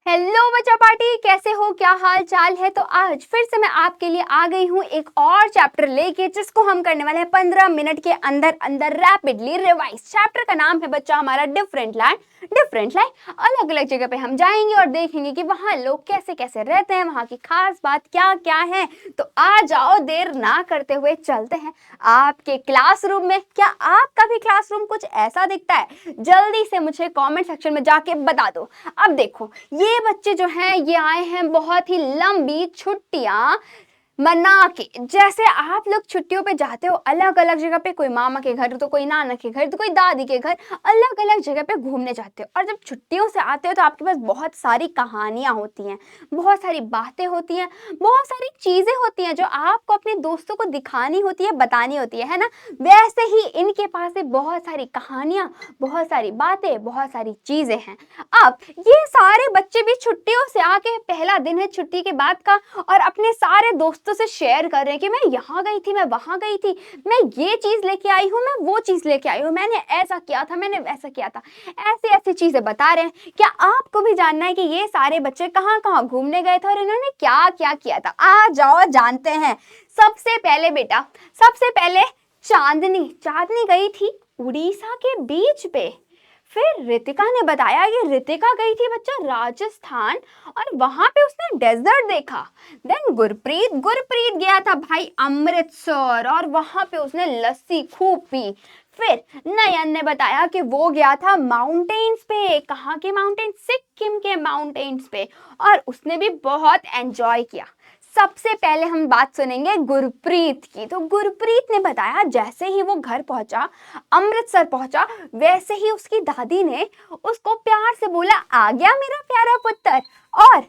Hello बच्चा party, कैसे हो? क्या हाल चाल है? तो आज फिर से मैं आपके लिए आ गई हूँ एक और चैप्टर लेके, जिसको हम करने वाले हैं 15 मिनट के अंदर अंदर रैपिडली रिवाइज। चैप्टर का नाम है बच्चा हमारा डिफरेंट लैंड। डिफरेंट लैंड, अलग अलग जगह पे हम जाएंगे और देखेंगे कि वहाँ लोग कैसे कैसे रहते हैं, वहाँ की खास बात क्या क्या है। तो आ जाओ, देर ना करते हुए चलते हैं आपके क्लासरूम में। क्या आपका भी क्लासरूम कुछ ऐसा दिखता है? जल्दी से मुझे कॉमेंट सेक्शन में जाके बता दो। अब देखो, ये बच्चे जो हैं ये आए हैं बहुत ही लंबी छुट्टियां मना के। जैसे आप लोग छुट्टियों पे जाते हो अलग अलग जगह पे, कोई मामा के घर तो कोई नाना के घर तो कोई दादी के घर, अलग अलग जगह पे घूमने जाते हो। और जब छुट्टियों से आते हो तो आपके पास बहुत सारी कहानियां होती हैं, बहुत सारी बातें होती हैं, बहुत सारी चीजें होती हैं जो आपको अपने दोस्तों को दिखानी होती है, बतानी होती है ना? वैसे ही इनके पास भी बहुत सारी कहानियां, बहुत सारी बातें, बहुत सारी चीजें हैं। अब ये सारे बच्चे भी छुट्टियों से आके, पहला दिन है छुट्टी के बाद का, और अपने सारे दोस्तों से शेयर कर रहे हैं कि मैं यहाँ गई थी, मैं वहां गई थी, मैं ये चीज लेके आई हूँ, मैं वो चीज लेके आई हूँ, मैंने ऐसा किया था, मैंने वैसा किया था। ऐसी ऐसी चीजें बता रहे हैं। क्या आपको भी जानना है कि ये सारे बच्चे कहाँ कहाँ घूमने गए थे और इन्होंने क्या क्या किया था? आ जाओ जानते हैं। सबसे पहले बेटा, सबसे पहले चांदनी चांदनी गई थी उड़ीसा के बीच पे। फिर रितिका ने बताया कि रितिका गई थी बच्चा राजस्थान, और वहां पे उसने डेजर्ट देखा। देन गुरप्रीत गुरप्रीत गया था भाई अमृतसर, और वहां पे उसने लस्सी खूब पी। फिर नयन ने बताया कि वो गया था माउंटेन्स पे। कहाँ के माउंटेन? सिक्किम के माउंटेन्स पे, और उसने भी बहुत एंजॉय किया। सबसे पहले हम बात सुनेंगे गुरप्रीत की। तो गुरप्रीत ने बताया जैसे ही वो घर पहुंचा, अमृतसर पहुंचा, वैसे ही उसकी दादी ने उसको प्यार से बोला, आ गया मेरा प्यारा पुत्र। और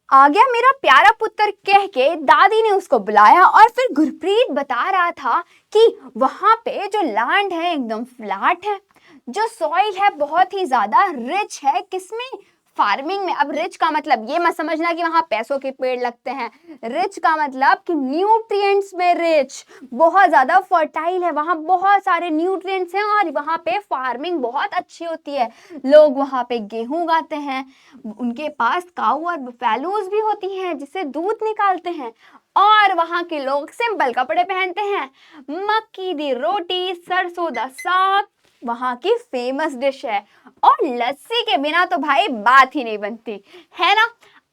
आ गया मेरा प्यारा पुत्र कह के दादी ने उसको बुलाया। और फिर गुरप्रीत बता रहा था कि वहां पे जो लैंड है एकदम फ्लैट है, जो सॉइल है बहुत ही ज्यादा रिच है। किसमें? फार्मिंग में। अब रिच का मतलब ये मत समझना कि वहां पैसों के पेड़ लगते हैं। रिच का मतलब कि न्यूट्रिएंट्स में रिच, बहुत ज्यादा फर्टाइल है, वहां बहुत सारे न्यूट्रिएंट्स हैं, और वहां पे फार्मिंग बहुत अच्छी होती है। लोग वहां पे गेहूं उगाते हैं, उनके पास काऊ और बफेलोज भी होती हैं जिससे दूध निकालते हैं। और वहां के लोग सिंपल कपड़े पहनते हैं। मक्की दी रोटी, सरसों दा साग वहां की फेमस डिश है। और लस्सी के बिना तो भाई बात ही नहीं बनती, है ना?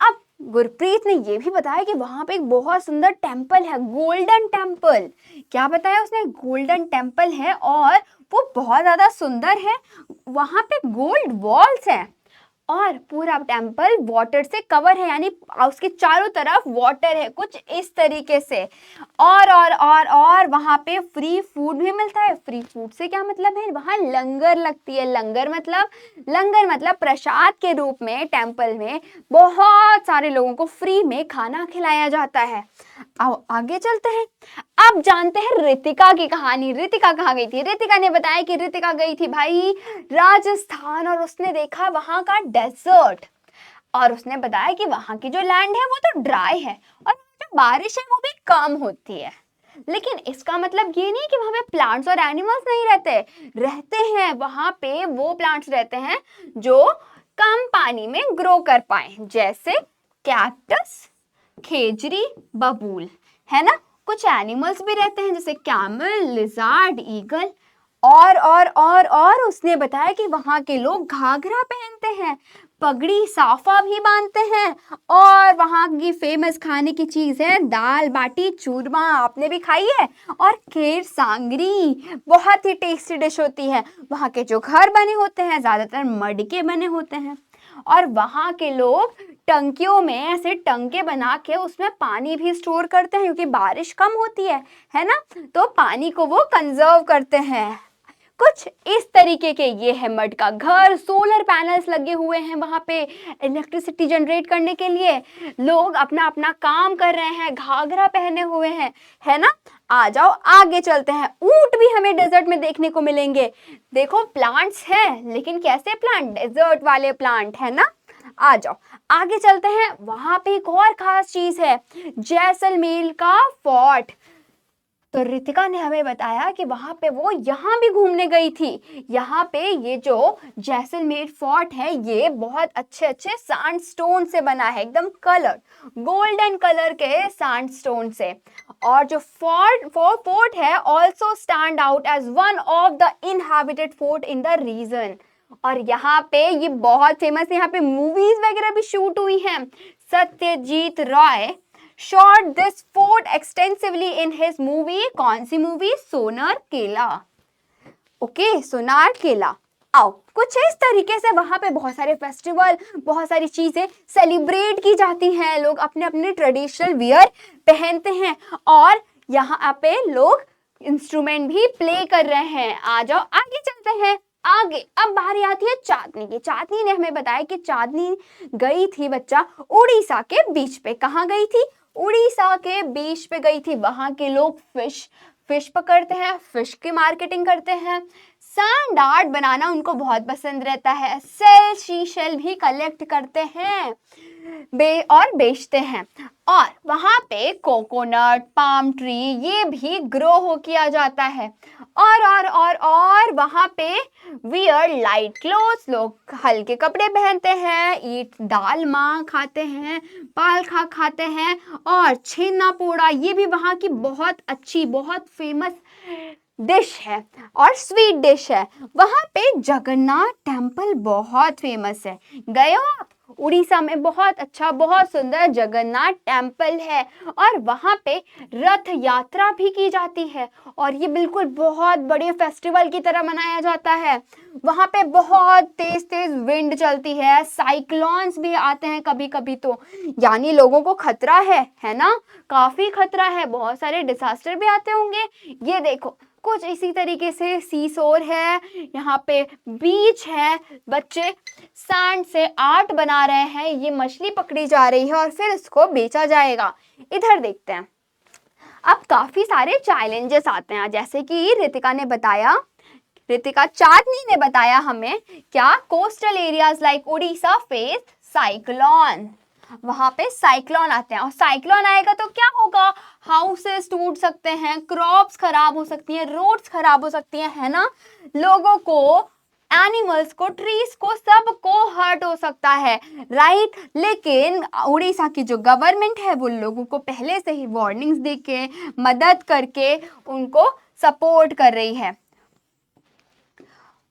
अब गुरप्रीत ने यह भी बताया कि वहां पे एक बहुत सुंदर टेम्पल है, गोल्डन टेम्पल। क्या बताया उसने? गोल्डन टेम्पल है, और वो बहुत ज्यादा सुंदर है। वहां पे गोल्ड वॉल्स हैं, और पूरा टेम्पल वाटर से कवर है, यानी उसके चारों तरफ वाटर है, कुछ इस तरीके से। और वहां पे फ्री फूड भी मिलता है। फ्री फूड से क्या मतलब है? वहां लंगर लगती है। लंगर मतलब प्रसाद के रूप में टेम्पल में बहुत सारे लोगों को फ्री में खाना खिलाया जाता है। आओ आगे चलते हैं। अब जानते हैं रितिका की कहानी। रितिका कहाँ गई थी? रितिका ने बताया कि रितिका गई थी भाई राजस्थान, और उसने देखा वहां का डेजर्ट। और उसने बताया कि वहां की जो लैंड है वो तो ड्राई है, और जो बारिश है वो भी कम होती है। लेकिन इसका मतलब ये नहीं कि वहां पे प्लांट्स और एनिमल्स नहीं रहते। रहते हैं, वहां पे वो प्लांट्स रहते हैं जो कम पानी में ग्रो कर पाए, जैसे कैक्टस, खेजरी, बबूल, है ना? कुछ एनिमल्स भी रहते हैं जैसे कैमल, लिजार्ड, ईगल। और उसने बताया कि वहां के लोग घाघरा पहनते हैं, पगड़ी साफा भी बांधते हैं, और वहां की फेमस खाने की चीज है दाल बाटी चूरमा। आपने भी खाई है? और खीर सांगरी बहुत ही टेस्टी डिश होती है। वहां के जो घर बने होते हैं ज्यादातर मड के बने होते हैं, और वहां के लोग टंकियों में ऐसे टंके बना के उसमें पानी भी स्टोर करते हैं, क्योंकि बारिश कम होती है ना? तो पानी को वो कंजर्व करते हैं। कुछ इस तरीके के ये है मड का घर। सोलर पैनल्स लगे हुए हैं वहां पे इलेक्ट्रिसिटी जनरेट करने के लिए। लोग अपना अपना काम कर रहे हैं, घाघरा पहने हुए हैं, है ना? आ जाओ आगे चलते हैं। ऊंट भी हमें डेजर्ट में देखने को मिलेंगे। देखो प्लांट्स हैं, लेकिन कैसे प्लांट? डेजर्ट वाले प्लांट, है ना? आ जाओ आगे चलते हैं। वहां पे एक और खास चीज है, जैसलमेर का फोर्ट। तो रितिका ने हमें बताया कि वहां पे वो यहाँ भी घूमने गई थी। यहाँ पे ये जो जैसलमेर फोर्ट है ये बहुत अच्छे अच्छे सैंडस्टोन से बना है, एकदम कलर गोल्डन कलर के सैंडस्टोन से। और जो फोर्ट है also stand out as one of the inhabited fort in the region. और यहाँ पे ये बहुत फेमस है, यहाँ पे मूवीज वगैरह भी शूट हुई हैं। Satyajit Roy shot this fort extensively in his movie, कौन सी मूवी? सोनार केला। ओके, सोनार केला। आओ, कुछ इस तरीके से वहां पे बहुत सारे फेस्टिवल, बहुत सारी चीजें सेलिब्रेट की जाती हैं। लोग अपने अपने ट्रेडिशनल वियर पहनते हैं और यहाँ पे लोग इंस्ट्रूमेंट भी प्ले कर रहे हैं। आ जाओ आगे चलते हैं। आगे अब बारी आती है चांदनी की। चांदनी ने हमें बताया कि चांदनी गई थी बच्चा उड़ीसा के बीच पे। कहाँ गई थी? उड़ीसा के बीच पे गई थी। वहां के लोग फिश पकड़ते हैं, फिश की मार्केटिंग करते हैं। सैंड आर्ट बनाना उनको बहुत पसंद रहता है। शीशेल भी कलेक्ट करते हैं और बेचते हैं। और वहां पे कोकोनट, पाम ट्री ये भी ग्रो हो किया जाता है। और वहां पे वियर लाइट क्लोथ्स, लोग हल्के कपड़े पहनते हैं। ईट दाल माँ खाते हैं, पाल खाते हैं। और छेना पोड़ा ये भी वहां की बहुत अच्छी, बहुत फेमस डिश है और स्वीट डिश है। वहां पे जगन्नाथ टेम्पल बहुत फेमस है। गए हो आप? उड़ीसा में बहुत अच्छा, बहुत सुंदर जगन्नाथ टेम्पल है और वहां पे रथ यात्रा भी की जाती है और ये बिल्कुल बहुत बड़े फेस्टिवल की तरह मनाया जाता है। वहां पे बहुत तेज तेज विंड चलती है, साइक्लोन्स भी आते हैं कभी कभी, तो यानी लोगों को खतरा है ना, काफी खतरा है, बहुत सारे डिजास्टर भी आते होंगे। ये देखो कुछ इसी तरीके से सीसोर है, यहाँ पे बीच है, बच्चे सैंड से आर्ट बना रहे हैं। ये मछली पकड़ी जा रही है और फिर इसको बेचा जाएगा। इधर देखते हैं। अब काफी सारे चैलेंजेस आते हैं, जैसे कि चांदनी ने बताया हमें क्या, coastal areas like Orissa face cyclone. वहां पे साइक्लोन आते हैं और साइक्लोन आएगा तो क्या होगा? हाउसेस टूट सकते हैं, क्रॉप्स खराब हो सकती हैं, रोड्स खराब हो सकती हैं, है ना। लोगों को, एनिमल्स को, ट्रीज को, सबको हर्ट हो सकता है, राइट। लेकिन उड़ीसा की जो गवर्नमेंट है वो लोगों को पहले से ही वार्निंग्स देके, मदद करके उनको सपोर्ट कर रही है।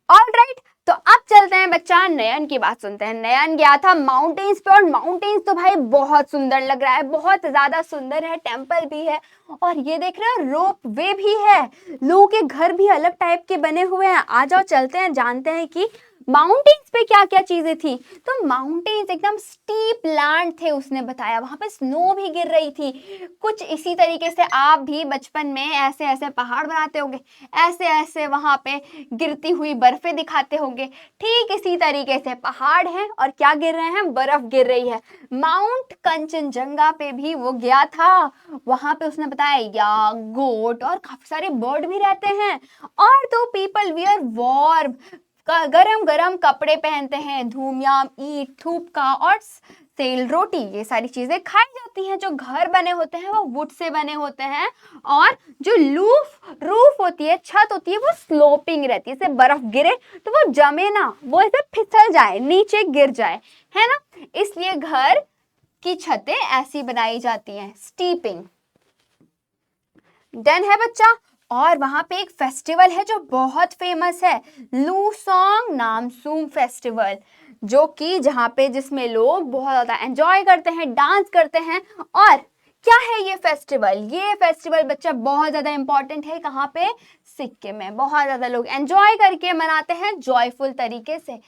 ऑलराइट, तो अब चलते हैं बच्चा, नयन की बात सुनते हैं। नयन गया था माउंटेन्स पे और माउंटेन्स तो भाई बहुत सुंदर लग रहा है, बहुत ज्यादा सुंदर है, टेम्पल भी है और ये देख रहे हो रोप वे भी है। लोगों के घर भी अलग टाइप के बने हुए हैं। आ जाओ चलते हैं, जानते हैं कि माउंटेन्स पे क्या क्या चीजें थी। तो माउंटेन्स एकदम स्टीप लैंड थे, उसने बताया। वहां पे स्नो भी गिर रही थी। कुछ इसी तरीके से आप भी बचपन में ऐसे ऐसे पहाड़ बनाते होंगे, ऐसे ऐसे वहां पे गिरती हुई बर्फें दिखाते होंगे। ठीक इसी तरीके से पहाड़ हैं और क्या गिर रहे हैं? बर्फ गिर रही है। माउंट कंचनजंगा पे भी वो गया था। वहां पे उसने बताया याक, गोट और काफी सारे बर्ड भी रहते हैं। और तो पीपल वियर वार्म, गरम गरम कपड़े पहनते हैं। धूमयाम, ईट, थूपका और सेल रोटी, ये सारी चीजें खाई जाती हैं। जो घर बने होते हैं वो वुड से बने होते हैं और जो रूफ होती है, छत होती है, वो स्लोपिंग रहती है। जैसे बर्फ गिरे तो वो जमे ना, वो ऐसे फिसल जाए, नीचे गिर जाए, है ना। इसलिए घर की छतें ऐसी बनाई जाती हैं, स्टीपिंग। डन है बच्चा। और वहां पे एक फेस्टिवल है जो बहुत फेमस है, लूसोंग नामसूंग फेस्टिवल, जो कि जिसमें लोग बहुत ज्यादा एंजॉय करते हैं, डांस करते हैं। और क्या है ये फेस्टिवल? ये फेस्टिवल बच्चा बहुत ज्यादा इंपॉर्टेंट है। कहाँ पे? सिक्किम में बहुत ज्यादा लोग एंजॉय करके मनाते हैं, जॉयफुल तरीके से।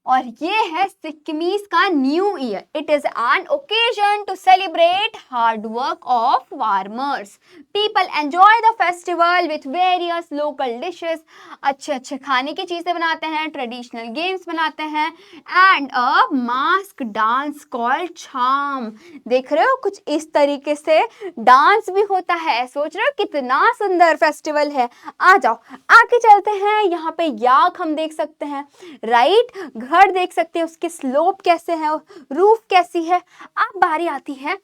और ये है सिक्किमीज का new year. It is an occasion to celebrate hard work of farmers. People enjoy the festival with various local dishes. अच्छे अच्छे खाने की चीजें बनाते हैं, ट्रेडिशनल गेम्स बनाते हैं and a mask dance called Cham. देख रहे हो कुछ इस तरीके से डांस भी होता है। सोच रहे हो कितना सुंदर फेस्टिवल है। आ जाओ आगे चलते हैं। यहाँ पे याक हम देख सकते हैं, राइट। घर देख सकते हैं, उसके स्लोप कैसे है, रूफ कैसी है। अब बारी आती है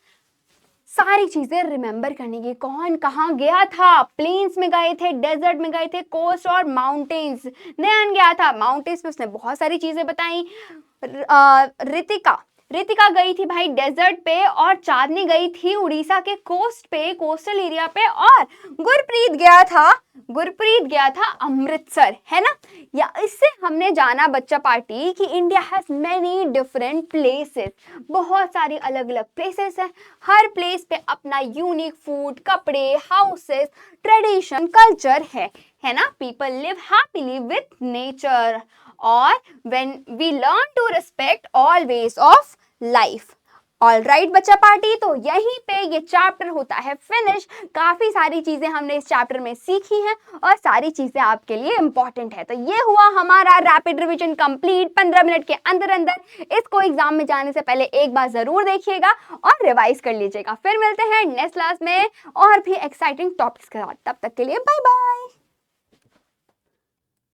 सारी चीजें रिमेंबर करने की, कौन कहाँ गया था, प्लेन्स में गए थे, डेजर्ट में गए थे, कोस्ट और माउंटेन्स। नयन गया था माउंटेन्स में, उसने बहुत सारी चीजें बताई। रितिका गई थी भाई डेजर्ट पे, और चांदनी गई थी उड़ीसा के कोस्ट पे, कोस्टल एरिया पे, और गुरप्रीत गया था अमृतसर, है ना। या इससे हमने जाना बच्चा पार्टी कि India has many different places, बहुत सारी अलग अलग प्लेसेस हैं। हर प्लेस पे अपना यूनिक फूड, कपड़े, हाउसेस, ट्रेडिशन, कल्चर है ना। People live happily with nature, और when we learn to respect all ways of life. All right बच्चा पार्टी, तो यहीं पे ये चैप्टर होता है फिनिश। काफी सारी चीजें हमने इस चैप्टर में सीखी हैं, और सारी चीजें आपके लिए इंपॉर्टेंट है। तो ये हुआ हमारा रैपिड रिवीजन कंप्लीट 15 मिनट के अंदर अंदर। इसको एग्जाम में जाने से पहले एक बार जरूर देखिएगा और रिवाइज कर लीजिएगा। फिर मिलते हैं नेक्स्ट क्लास में और भी एक्साइटिंग टॉपिक्स के साथ। तब तक के लिए बाय बाय।